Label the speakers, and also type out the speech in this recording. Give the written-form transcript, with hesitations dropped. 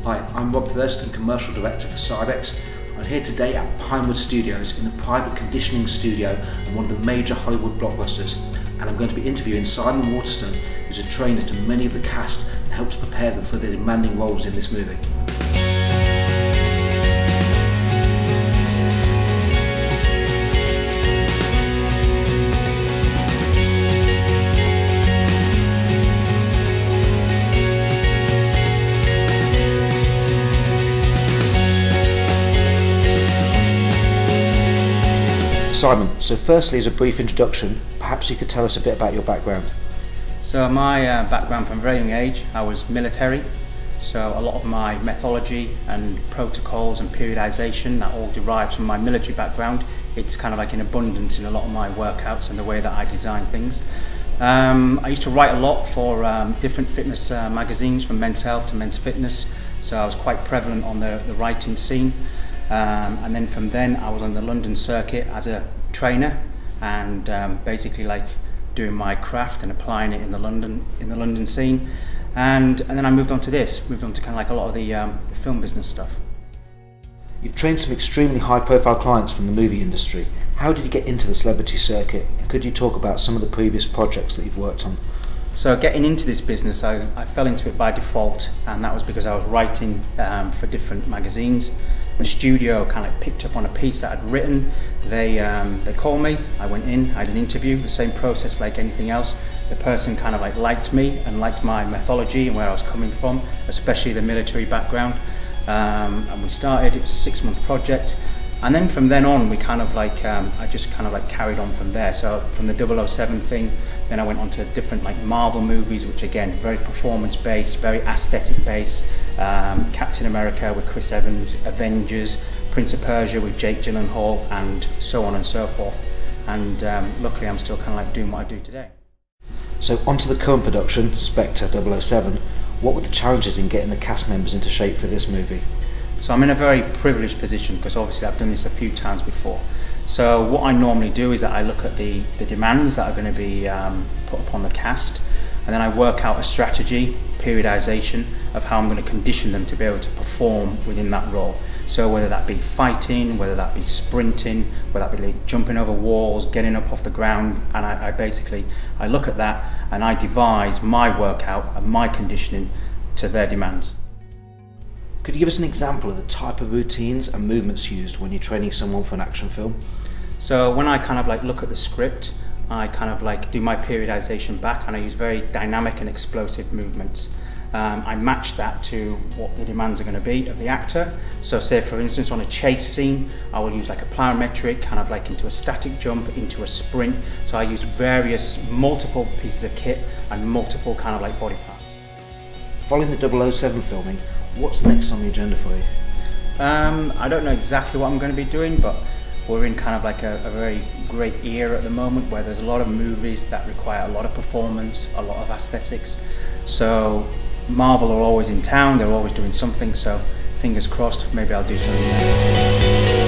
Speaker 1: Hi, I'm Waterson, Commercial Director for Cybex. I'm here today at Pinewood Studios in the private conditioning studio of one of the major Hollywood blockbusters, and I'm going to be interviewing Simon Waterson, who's a trainer to many of the cast and helps prepare them for their demanding roles in this movie. Simon, so firstly, as a brief introduction, perhaps you could tell us a bit about your background.
Speaker 2: So my background from a very young age, I was military, so a lot of my methodology and protocols and periodization, that all derives from my military background. It's kind of like in abundance in a lot of my workouts and the way that I design things. I used to write a lot for different fitness magazines, from Men's Health to Men's Fitness, so I was quite prevalent on the writing scene. And then from then I was on the London circuit as a trainer and basically like doing my craft and applying it in the London scene, and then I moved on to kind of like a lot of the film business stuff.
Speaker 1: You've trained some extremely high profile clients from the movie industry. How did you get into the celebrity circuit? And could you talk about some of the previous projects that you've worked on?
Speaker 2: So getting into this business, I fell into it by default, and that was because I was writing for different magazines. The studio kind of picked up on a piece that I'd written. They called me, I went in, I had an interview, the same process like anything else. The person kind of like liked me and liked my methodology and where I was coming from, especially the military background. And we started, it was a 6-month project. And then from then on, we kind of like, I just kind of like carried on from there. So from the 007 thing, then I went on to different like Marvel movies, which again, very performance based, very aesthetic based. Captain America with Chris Evans, Avengers, Prince of Persia with Jake Gyllenhaal, and so on and so forth. And luckily I'm still kind of like doing what I do today.
Speaker 1: So onto the current production, SPECTRE 007. What were the challenges in getting the cast members into shape for this movie?
Speaker 2: So I'm in a very privileged position because obviously I've done this a few times before. So what I normally do is that I look at the demands that are going to be put upon the cast, and then I work out a strategy, periodization of how I'm going to condition them to be able to perform within that role. So whether that be fighting, whether that be sprinting, whether that be like jumping over walls, getting up off the ground, and I basically look at that and I devise my workout and my conditioning to their demands.
Speaker 1: Could you give us an example of the type of routines and movements used when you're training someone for an action film?
Speaker 2: So when I kind of like look at the script, I kind of like do my periodization back, and I use very dynamic and explosive movements. I match that to what the demands are going to be of the actor. So say for instance on a chase scene, I will use like a plyometric, kind of like into a static jump, into a sprint. So I use multiple pieces of kit and multiple kind of like body parts.
Speaker 1: Following the 007 filming, what's next on the agenda for you?
Speaker 2: I don't know exactly what I'm going to be doing, but we're in kind of like a very great era at the moment where there's a lot of movies that require a lot of performance, a lot of aesthetics. So Marvel are always in town, they're always doing something, so fingers crossed, maybe I'll do something there.